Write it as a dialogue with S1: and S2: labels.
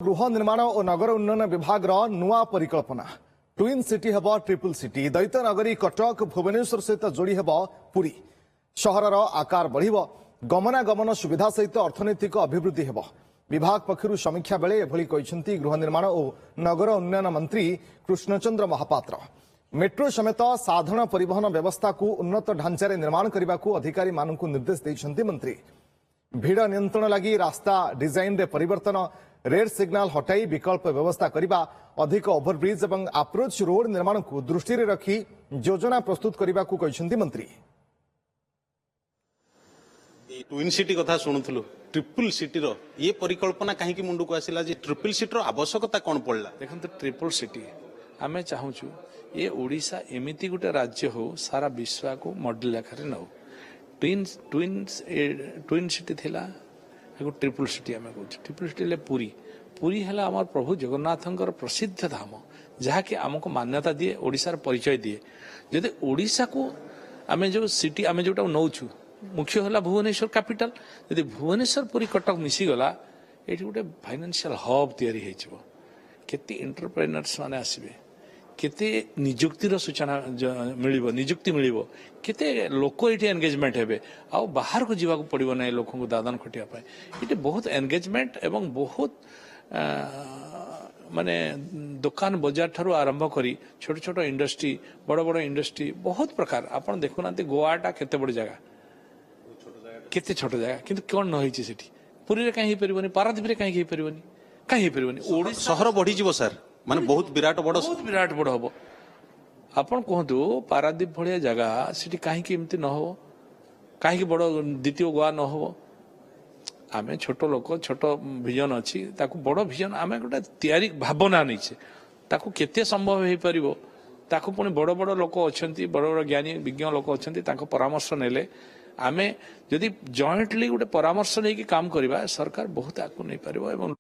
S1: गृह निर्माण और नगर उन्नयन विभाग नुआ परिकल्पना ट्विन सिटी हेब ट्रिपल सिटी दैत नगरी कटक भुवनेश्वर सहित जोड़ी हेब पुरी सहरर आकार बढ़ गमनागमन सुविधा सहित अर्थनैतिक अभिवृद्धि हेब विभाग पक्षर समीक्षा बेले एभली कहते गृह निर्माण और नगर उन्नयन मंत्री कृष्णचंद्र महापात्र मेट्रो समेत साधारण परिवहन व्यवस्था को उन्नत ढांचारे निर्माण करने को अधिकारी मानक निर्देश देते मंत्री भिड़ नियंत्रण लगी रास्ता डिजाइन रे परिवर्तन रेड सिग्नाल हटाई विकल्प व्यवस्था करने अधिक ओभरब्रिज और अप्रोच रोड निर्माण को दृष्टि रखी योजना प्रस्तुत करने को कहते मंत्री।
S2: ट्विन सिटी कथा शुणुलु ट्रिपल सिटी रो ये परिकल्पना कहीं मुंड को आसला ट्रिपल सिटी रो आवश्यकता कौन पड़ला
S3: देखते ट्रिपल सिटी आम चाहूँ ये ओडिशा एमती गोटे राज्य हो सारा विश्व को मॉडल आकार नौ ट्विन सिटी थिला ट्रिपल सिटी आम कह ट्रिपल सिटी पुरी पुरी है आम प्रभु जगन्नाथंकर प्रसिद्ध धाम जहाँकि आमको मान्यता दिए ओडिशार परिचय दिए जदि ओडिशा को आम जो सिटी आम जोटा नौचु मुख्य है भुवनेश्वर कैपिटल जदि भुवनेश्वर पुरी कटक मिसीगला ये गोटे फाइनेंशियल हब तैयारी केते एंटरप्रेन्योर्स माने आसबे केते निजुक्तिर सूचना मिलिबो निजुक्ति मिलिबो केते लोक ये एंगेजमेंट हेबे आ बाहर को जीवा को पड़िबो नै लोक को दादन खटिया पाए ये बहुत एंगेजमेंट एवं बहुत माने दुकान बाजार ठारू आरंभ करी छोट छोट इंडस्ट्री बड़ बड़ इंडस्ट्री बहुत प्रकार आपन देखुना गोवाटा केते बड़ जगह केते छोट जगह किंतु कोन न होईची सेठी पुरी रे काहे परिबोनी पारादीप रे काहे परिबोनी काहे परिबोनी
S2: ओडिशा शहर बढ़ी जीवो सर माने बहुत विराट बड़ हम आपन कहतु पारादीप भाया जगह सीटी कहीं एमती न हो कहीं बड़ द्वितीय गोवा न हो आम छोट लोक छोट विजन अच्छी बड़ विजन आम गोटे तैयारी भावना नहीं ताकू केते संभव हो पार ताकू पुणी बड़ बड़ लोक अच्छा बड़ बड़ ज्ञानी विज्ञ लोक अच्छा परामर्श नेले आमे जदि जॉइंटली गोटे परामर्श नहीं काम करवा सरकार बहुत आगे नहीं पार।